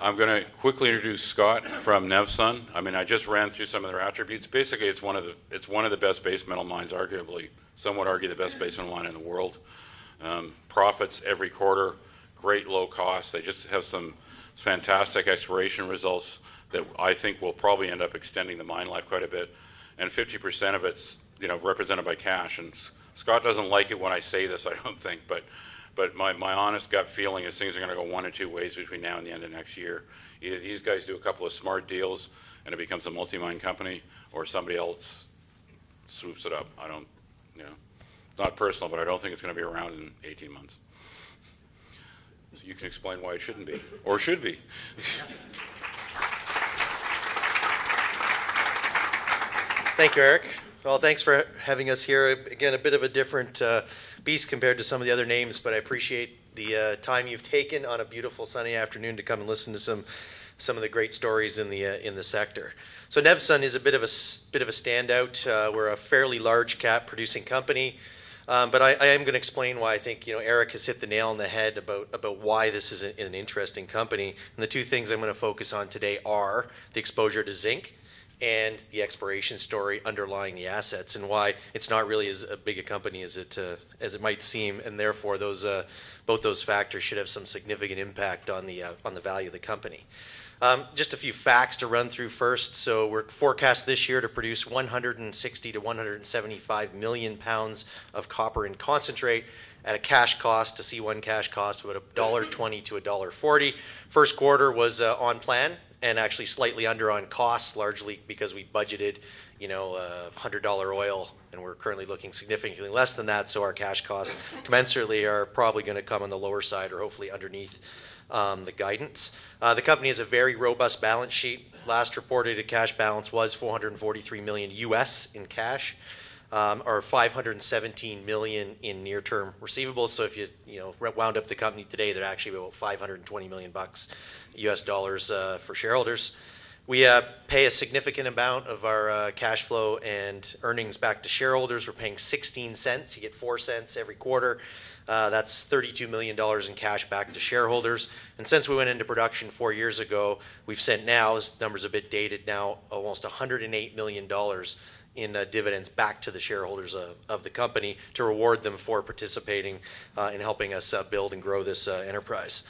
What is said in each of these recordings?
I'm going to quickly introduce Scott from Nevsun. I mean, I just ran through some of their attributes. Basically, it's one of the best base metal mines, arguably, some would argue the best base metal mine in the world. Profits every quarter, great low cost. They just have some fantastic exploration results that I think will probably end up extending the mine life quite a bit. And 50% of it's, you know, represented by cash. And Scott doesn't like it when I say this, I don't think, but my honest gut feeling is things are going to go one of two ways between now and the end of next year. Either these guys do a couple of smart deals and it becomes a multi-mine company, or somebody else swoops it up. I don't, you know, it's not personal, but I don't think it's going to be around in 18 months. So you can explain why it shouldn't be, or should be. Thank you, Eric. Well, thanks for having us here. Again, a bit of a different beast compared to some of the other names, but I appreciate the time you've taken on a beautiful sunny afternoon to come and listen to some of the great stories in the sector. So Nevsun is a bit of a standout. We're a fairly large cap producing company, but I am going to explain why I think, you know, Eric has hit the nail on the head about why this is an interesting company. And the two things I'm going to focus on today are the exposure to zinc and the exploration story underlying the assets, and why it's not really as big a company as it might seem, and therefore those both those factors should have some significant impact on the value of the company. Just a few facts to run through first. So we're forecast this year to produce 160 to 175 million pounds of copper in concentrate at a cash cost, a C1 cash cost of about $1.20 to $1.40. First quarter was on plan, and actually slightly under on costs, largely because we budgeted, you know, $100 oil, and we're currently looking significantly less than that, so our cash costs commensurately are probably going to come on the lower side, or hopefully underneath the guidance. The company has a very robust balance sheet. Last reported cash balance was $443 million US in cash, or $517 million in near-term receivables. So if you wound up the company today, they're actually about $520 million bucks US dollars for shareholders. We pay a significant amount of our cash flow and earnings back to shareholders. We're paying 16 cents. You get 4 cents every quarter. That's $32 million in cash back to shareholders. And since we went into production 4 years ago, we've sent now, this number's a bit dated now, almost $108 million in dividends back to the shareholders of the company to reward them for participating in helping us build and grow this enterprise.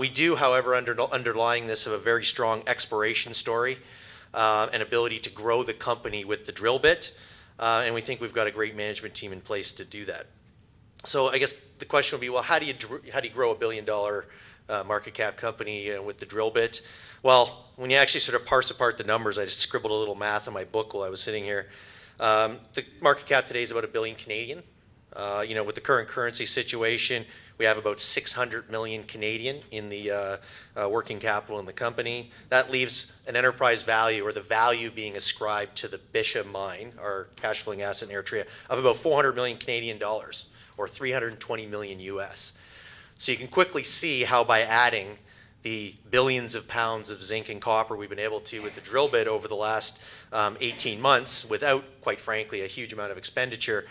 We do, however, underlying this, have a very strong exploration story and ability to grow the company with the drill bit, and we think we've got a great management team in place to do that. So I guess the question would be, well, how do you grow $1 billion market cap company with the drill bit? Well, when you actually sort of parse apart the numbers, I just scribbled a little math in my book while I was sitting here. The market cap today is about $1 billion Canadian. You know, with the current currency situation, we have about 600 million Canadian in the working capital in the company. That leaves an enterprise value, or the value being ascribed to the Bisha Mine, our cash flowing asset in Eritrea, of about 400 million Canadian dollars, or 320 million US. So you can quickly see how by adding the billions of pounds of zinc and copper we've been able to with the drill bit over the last 18 months, without, quite frankly, a huge amount of expenditure,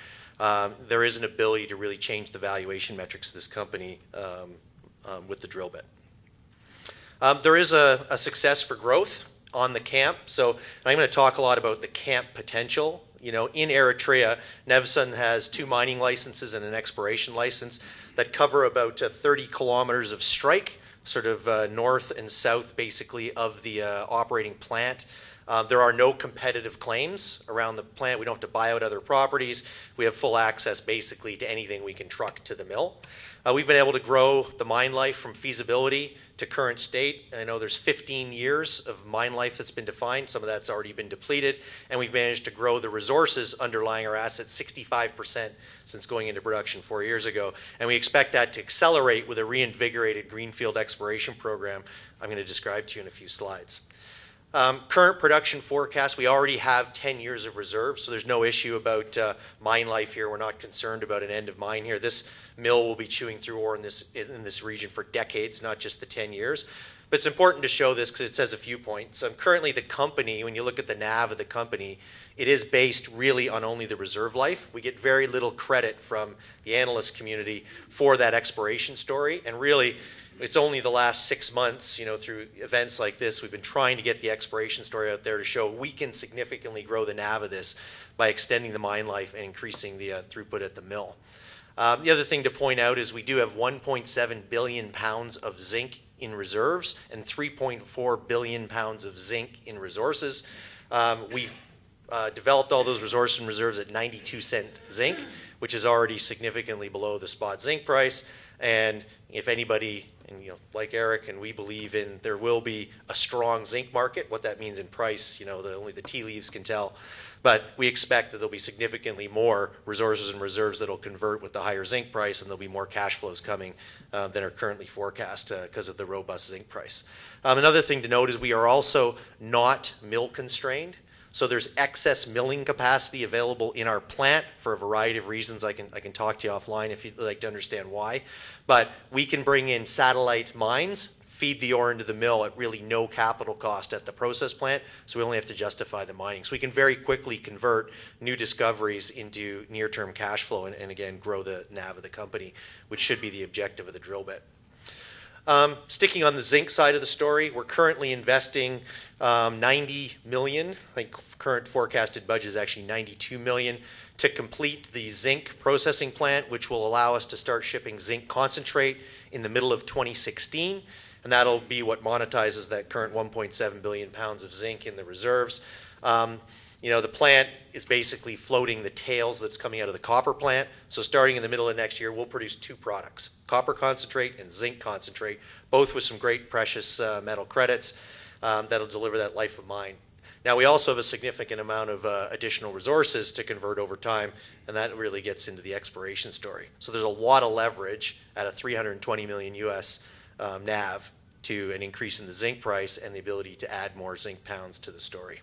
there is an ability to really change the valuation metrics of this company with the drill bit. There is a success for growth on the camp. So I'm going to talk a lot about the camp potential. You know, in Eritrea, Nevsun has 2 mining licenses and an exploration license that cover about 30 kilometers of strike, sort of north and south, basically, of the operating plant. There are no competitive claims around the plant. We don't have to buy out other properties. We have full access, basically, to anything we can truck to the mill. We've been able to grow the mine life from feasibility to current state. I know there's 15 years of mine life that's been defined. Some of that's already been depleted. And we've managed to grow the resources underlying our assets 65% since going into production 4 years ago. And we expect that to accelerate with a reinvigorated greenfield exploration program I'm going to describe to you in a few slides. Current production forecast, we already have 10 years of reserves, so there's no issue about mine life here. We're not concerned about an end of mine here. This mill will be chewing through ore in this region for decades, not just the 10 years. But it's important to show this because it says a few points. Currently the company, when you look at the NAV of the company, it is based really on only the reserve life. We get very little credit from the analyst community for that exploration story, and really it's only the last 6 months, through events like this, we've been trying to get the exploration story out there to show we can significantly grow the NAV of this by extending the mine life and increasing the throughput at the mill. The other thing to point out is we do have 1.7 billion pounds of zinc in reserves and 3.4 billion pounds of zinc in resources. We've developed all those resources and reserves at 92-cent zinc, which is already significantly below the spot zinc price. And if anybody, and like Eric, and we believe in, there will be a strong zinc market. What that means in price, only the tea leaves can tell. But we expect that there'll be significantly more resources and reserves that'll convert with the higher zinc price, and there'll be more cash flows coming than are currently forecast because of the robust zinc price. Another thing to note is we are also not mill constrained. So there's excess milling capacity available in our plant for a variety of reasons. I can talk to you offline if you'd like to understand why. But we can bring in satellite mines, feed the ore into the mill at really no capital cost at the process plant, so we only have to justify the mining. So we can very quickly convert new discoveries into near-term cash flow and again, grow the NAV of the company, which should be the objective of the drill bit. Sticking on the zinc side of the story, we're currently investing 90 million. I think current forecasted budget is actually 92 million to complete the zinc processing plant, which will allow us to start shipping zinc concentrate in the middle of 2016. And that'll be what monetizes that current 1.7 billion pounds of zinc in the reserves. The plant is basically floating the tails that's coming out of the copper plant. So starting in the middle of next year, we'll produce two products, copper concentrate and zinc concentrate, both with some great precious metal credits that'll deliver that life of mine. Now, we also have a significant amount of additional resources to convert over time, and that really gets into the exploration story. So there's a lot of leverage at a 320 million US NAV to an increase in the zinc price and the ability to add more zinc pounds to the story.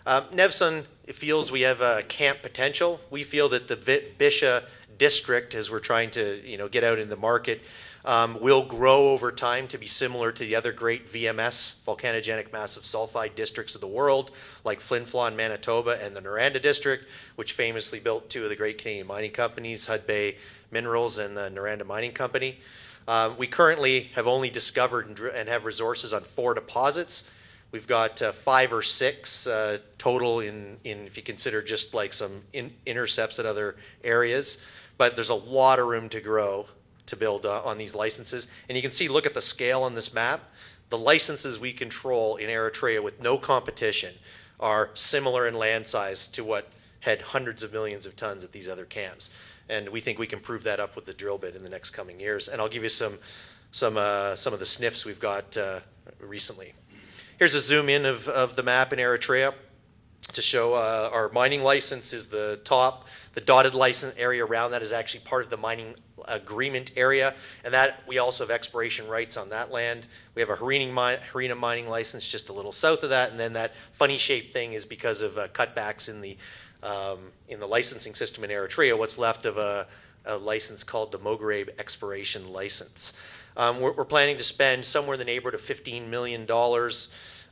Nevsun feels we have camp potential. We feel that the Bisha district, as we're trying to get out in the market, will grow over time to be similar to the other great VMS, volcanogenic massive sulphide districts of the world, like Flin Flon, Manitoba, and the Noranda district, which famously built two of the great Canadian mining companies, Hudbay Minerals and the Noranda Mining Company. We currently have only discovered and have resources on 4 deposits. We've got 5 or 6 total in if you consider just like some intercepts at other areas. But there's a lot of room to grow to build on these licenses. And you can see, look at the scale on this map. The licenses we control in Eritrea with no competition are similar in land size to what had hundreds of millions of tons at these other camps. And we think we can prove that up with the drill bit in the next coming years. And I'll give you some of the sniffs we've got recently. Here's a zoom in of the map in Eritrea to show our mining license is the top. The dotted license area around that is actually part of the mining agreement area, and that we also have exploration rights on that land. We have a Harina mining license just a little south of that, and then that funny shaped thing is because of cutbacks in the licensing system in Eritrea. What's left of a license called the Moghreb Exploration License. We're planning to spend somewhere in the neighborhood of $15 million,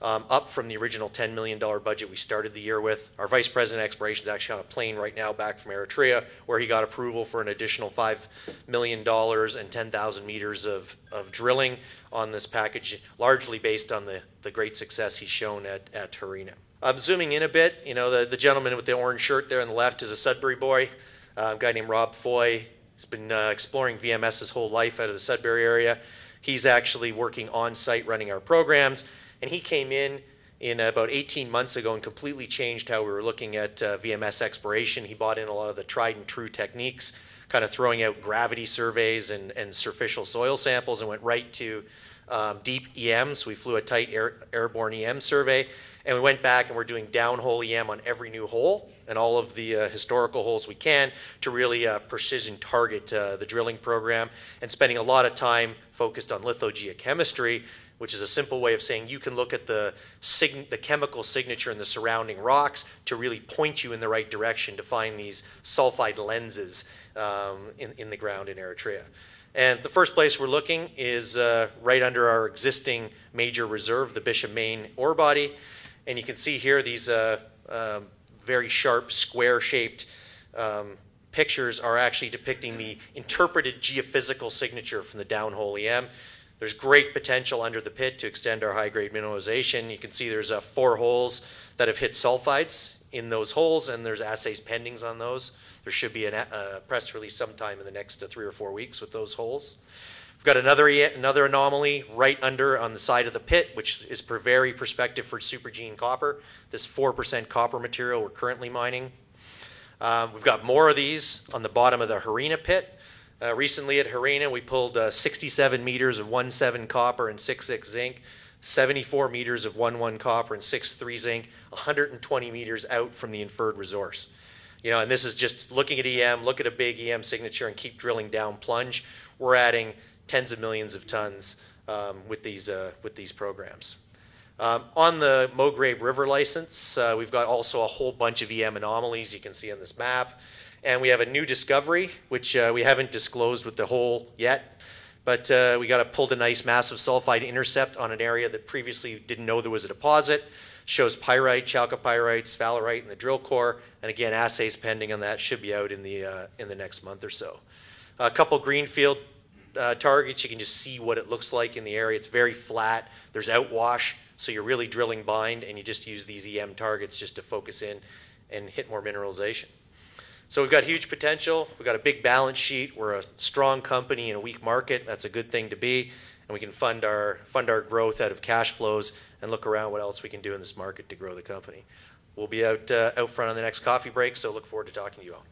up from the original $10 million budget we started the year with. Our Vice President of Exploration is actually on a plane right now back from Eritrea, where he got approval for an additional $5 million and 10,000 meters of drilling on this package, largely based on the great success he's shown at Harina. Zooming in a bit, the gentleman with the orange shirt there on the left is a Sudbury boy, a guy named Rob Foy. He's been exploring VMS his whole life out of the Sudbury area. He's actually working on site running our programs. And he came in about 18 months ago and completely changed how we were looking at VMS exploration. He bought in a lot of the tried and true techniques, kind of throwing out gravity surveys and superficial soil samples, and went right to deep EM. So we flew a tight airborne EM survey, and we went back and we're doing downhole EM on every new hole and all of the historical holes we can to really precision target the drilling program, and spending a lot of time focused on lithogeochemistry, which is a simple way of saying you can look at the chemical signature in the surrounding rocks to really point you in the right direction to find these sulphide lenses in the ground in Eritrea. And the first place we're looking is right under our existing major reserve, the Bisha Mine ore body. And you can see here these very sharp, square-shaped pictures are actually depicting the interpreted geophysical signature from the downhole EM. There's great potential under the pit to extend our high-grade mineralization. You can see there's 4 holes that have hit sulphides in those holes, and there's assays pending on those. There should be a press release sometime in the next 3 or 4 weeks with those holes. We've got another anomaly right under on the side of the pit, which is very prospective for supergene copper, this 4% copper material we're currently mining. We've got more of these on the bottom of the Harina pit. Recently at Harina, we pulled 67 meters of 1.7 copper and 6.6 zinc, 74 meters of 1.1 copper and 6.3 zinc, 120 meters out from the inferred resource. You know, and this is just looking at EM, look at a big EM signature and keep drilling down plunge. We're adding tens of millions of tons with these programs. On the Maugrebe River license, we've got also a whole bunch of EM anomalies you can see on this map. And we have a new discovery, which we haven't disclosed with the hole yet. But we pulled a nice massive sulphide intercept on an area that previously didn't know there was a deposit. Shows pyrite, chalcopyrite, sphalerite in the drill core. And again, assays pending on that should be out in the next month or so. A couple greenfield targets, you can just see what it looks like in the area. It's very flat. There's outwash, so you're really drilling bind, and you just use these EM targets just to focus in and hit more mineralization. So we've got huge potential. We've got a big balance sheet. We're a strong company in a weak market. That's a good thing to be. And we can fund our growth out of cash flows and look around what else we can do in this market to grow the company. We'll be out front on the next coffee break, so look forward to talking to you all.